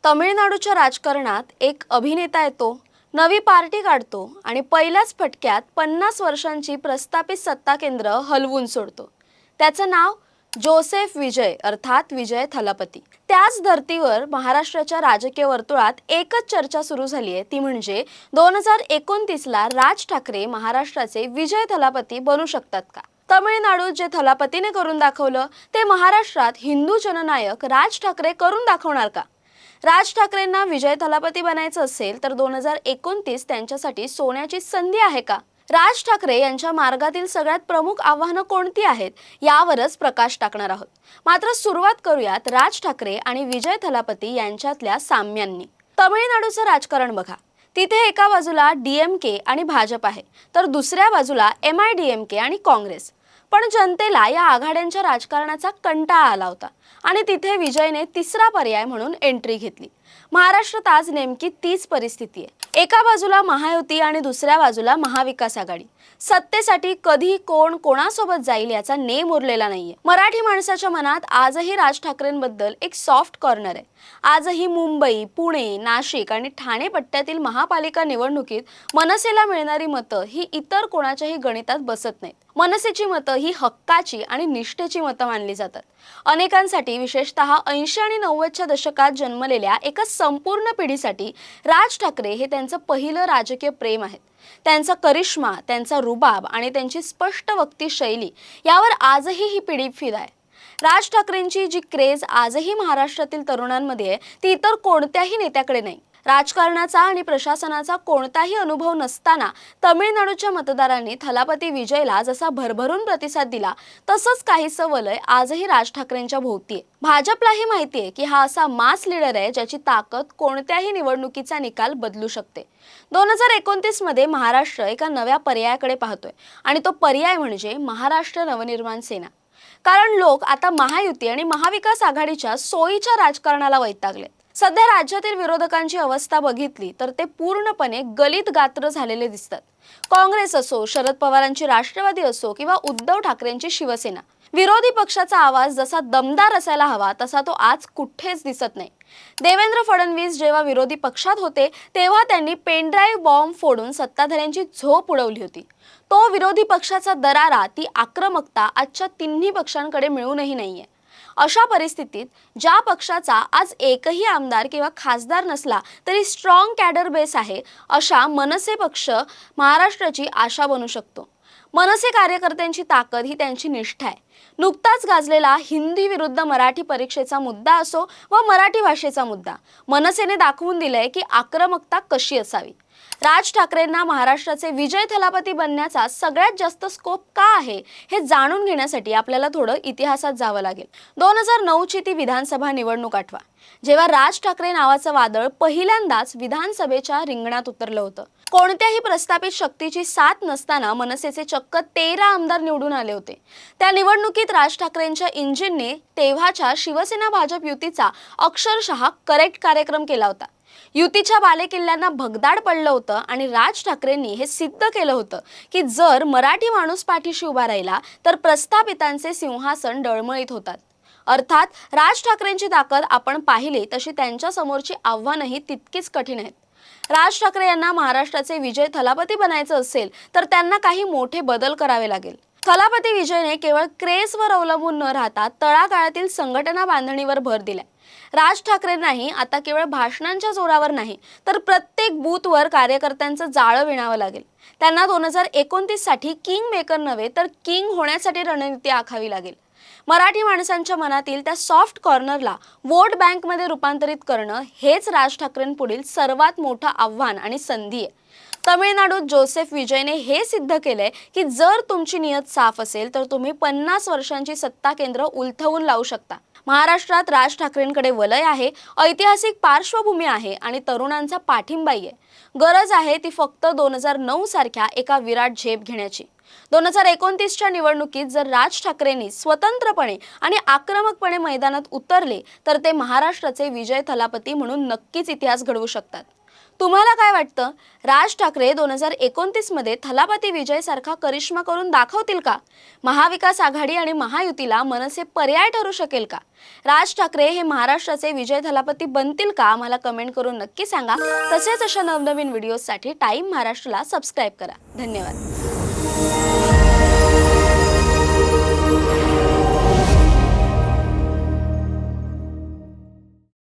तमिळनाडूच्या राजकारणात एक अभिनेता येतो, नवी पार्टी काढतो आणि पहिल्याच फटक्यात 50 वर्षांची प्रस्थापित सत्ता केंद्र हलवून सोडतो. त्याचं नाव जोसेफ विजय अर्थात विजय थलापती. त्याच धर्तीवर महाराष्ट्राच्या राजकीय वर्तुळात एकच चर्चा सुरू झाली आहे, ती म्हणजे 2029 ला राज ठाकरे महाराष्ट्राचे विजय थलापती बनू शकतात का? तमिळनाडूत जे थलापतीने करून दाखवलं ते महाराष्ट्रात हिंदू जननायक राज ठाकरे करून दाखवणार का? राज ठाकरेंना विजय थलापती बनायचं असेल तर 2029 त्यांच्यासाठी सोन्याची संधी आहे का? राज ठाकरे यांच्या मार्गातील सगळ्यात प्रमुख आव्हानं कोणती आहेत यावरच प्रकाश टाकणार आहोत. मात्र सुरुवात करूयात राज ठाकरे आणि विजय थलापती यांच्यातल्या साम्यांनी. तमिळनाडूचं राजकारण बघा. तिथे एका बाजूला डीएमके आणि भाजप आहे, तर दुसऱ्या बाजूला एमआयडीएमके आणि काँग्रेस. पण जनतेला या आघाड्यांच्या राजकारणाचा कंटाळा आला होता आणि तिथे विजयने तिसरा पर्याय म्हणून एंट्री घेतली. महाराष्ट्रात आज नेमकी तीच परिस्थिती आहे. एका बाजूला महायुती आणि दुसऱ्या बाजूला महाविकास आघाडी. सत्तेसाठी कधी कोण कोणासोबत जाईल याचा नेम उरलेला नाहीये. मराठी माणसाच्या मनात आजही राज ठाकरेंबद्दल एक सॉफ्ट कॉर्नर आहे. आजही मुंबई, पुणे, नाशिक आणि ठाणे पट्ट्यातील महापालिका निवडणुकीत मनसेला मिळणारी मतं ही इतर कोणाच्याही गणितात बसत नाहीत. मनसेची मतं ही हक्काची आणि निष्ठेची मतं मानली जातात. अनेकांसाठी, विशेषतः 80 आणि 90च्या दशकात जन्मलेल्या एका संपूर्ण पिढीसाठी राज ठाकरे हे त्यांचं पहिलं राजकीय प्रेम आहे. त्यांचा करिश्मा, त्यांचा रुबाब आणि त्यांची स्पष्ट वक्ती शैली यावर आजही ही पिढी फिदा आहे. राज ठाकरेंची जी क्रेज आजही महाराष्ट्रातील तरुणांमध्ये आहे ती इतर कोणत्याही नेत्याकडे नाही. राजकारणाचा आणि प्रशासनाचा कोणताही अनुभव नसताना तमिळनाडूच्या मतदारांनी थलापती विजयला जसा भरभरून प्रतिसाद दिला तसंच काहीसं वलय आजही राज ठाकरेंच्या भोवती आहे. भाजपलाही माहिती आहे की हा असा मास लीडर आहे ज्याची ताकद कोणत्याही निवडणुकीचा निकाल बदलू शकते. 2029 मध्ये महाराष्ट्र एका नव्या पर्यायाकडे पाहतोय आणि तो पर्याय म्हणजे महाराष्ट्र नवनिर्माण सेना. कारण लोक आता महायुती आणि महाविकास आघाडीच्या सोयीच्या राजकारणाला वैतागलेत. सध्या राज्यातील विरोधकांची अवस्था बघितली तर ते पूर्णपणे गलित गात्र झालेले दिसतात. काँग्रेस असो, शरद पवारांची राष्ट्रवादी असो किंवा उद्धव ठाकरेंची शिवसेना, विरोधी पक्षाचा आवाज जसा दमदार असायला हवा तसा तो आज कुठेच दिसत नाही. देवेंद्र फडणवीस जेव्हा विरोधी पक्षात होते तेव्हा त्यांनी पेनड्राईव्ह बॉम्ब फोडून सत्ताधाऱ्यांची झोप उडवली होती. तो विरोधी पक्षाचा दरारा, ती आक्रमकता आजच्या तिन्ही पक्षांकडे मिळूनही नाहीये. अशा परिस्थितीत ज्या पक्षाचा आज एकही आमदार किंवा खासदार नसला तरी स्ट्रॉंग कॅडर बेस आहे, अशा मनसे पक्ष महाराष्ट्राची आशा बनू शकतो. मनसे कार्यकर्त्यांची ताकद ही त्यांची निष्ठा आहे. नुकताच गाजलेला हिंदी विरुद्ध मराठी परीक्षेचा मुद्दा असो व मराठी भाषेचा मुद्दा, मनसेने दाखवून दिलंय की आक्रमकता कशी असावी. राज ठाकरेंना महाराष्ट्राचे विजय थलापती बनण्याचा सगळ्यात जास्त स्कोप का आहे हे जाणून घेण्यासाठी आपल्याला थोडं इतिहासात जावं लागेल. 2009 ची ती विधानसभा निवडणूक आठवा, जेव्हा राज ठाकरे नावाचं वादळ पहिल्यांदाच विधानसभेच्या रिंगणात उतरलं होतं. कोणत्याही प्रस्थापित शक्तीची साथ नसताना मनसेचे चक्क 13 आमदार निवडून आले होते. त्या निवडणुकीत राज ठाकरेंच्या इंजिनने तेव्हाच्या शिवसेना भाजप युतीचा अक्षरशः करेक्ट कार्यक्रम केला होता. युतीच्या बालेकिल्ल्यांना भगदाड पडलं होतं आणि राज ठाकरेंनी हे सिद्ध केलं होतं की जर मराठी माणूस पाठीशी उभा राहिला तर प्रस्थापितांचे सिंहासन डळमळीत होतात. अर्थात राज ठाकरेंची ताकद आपण पाहिली तशी त्यांच्या समोरची आव्हानंही तितकीच कठीण आहेत. राज ठाकरे यांना महाराष्ट्राचे विजय थलापती बनायचं असेल तर त्यांना काही मोठे बदल करावे लागेल. थलापती विजयने केवळ क्रेजवर अवलंबून न राहता तळागाळातील संघटना बांधणीवर भर दिलाय. राज ठाकरेंनाही आता केवळ भाषणांच्या जोरावर नाही तर प्रत्येक बूथवर कार्यकर्त्यांचं जाळं विणावं लागेल. त्यांना 2029 साठी किंग मेकर नव्हे तर किंग होण्यासाठी रणनीती आखावी लागेल. मराठी माणसांच्या मनातील त्या सॉफ्ट कॉर्नरला वोट बँकमध्ये रूपांतरित करणं हेच राज ठाकरेंपुढील सर्वात मोठं आव्हान आणि संधी आहे. तमिळनाडूत जोसेफ विजयने हे सिद्ध केलंय की जर तुमची नियत साफ असेल तर तुम्ही 50 वर्षांची सत्ता केंद्र उलथवून लावू शकता. महाराष्ट्रात राज ठाकरेंकडे वलय आहे, ऐतिहासिक पार्श्वभूमी आहे आणि तरुणांचा पाठिंबाही आहे. गरज आहे ती फक्त 2009 सारख्या एका विराट झेप घेण्याची. 2029च्या निवडणुकीत जर राज ठाकरेंनी स्वतंत्रपणे आणि आक्रमकपणे मैदानात उतरले तर ते महाराष्ट्राचे विजय थलापती म्हणून नक्कीच इतिहास घडवू शकतात. तुम्हाला काय वाटतं? राज ठाकरे 2029 मध्ये थलापती विजय सारखा करिश्मा करून दाखवतील का? महाविकास आघाडी आणि महायुतीला मनसे पर्याय ठरू शकेल का? राज ठाकरे हे महाराष्ट्राचे विजय थलापती बनतील का? आम्हाला कमेंट करून नक्की सांगा. तसेच अशा नवनवीन व्हिडिओजसाठी टाइम महाराष्ट्राला सबस्क्राईब करा. धन्यवाद.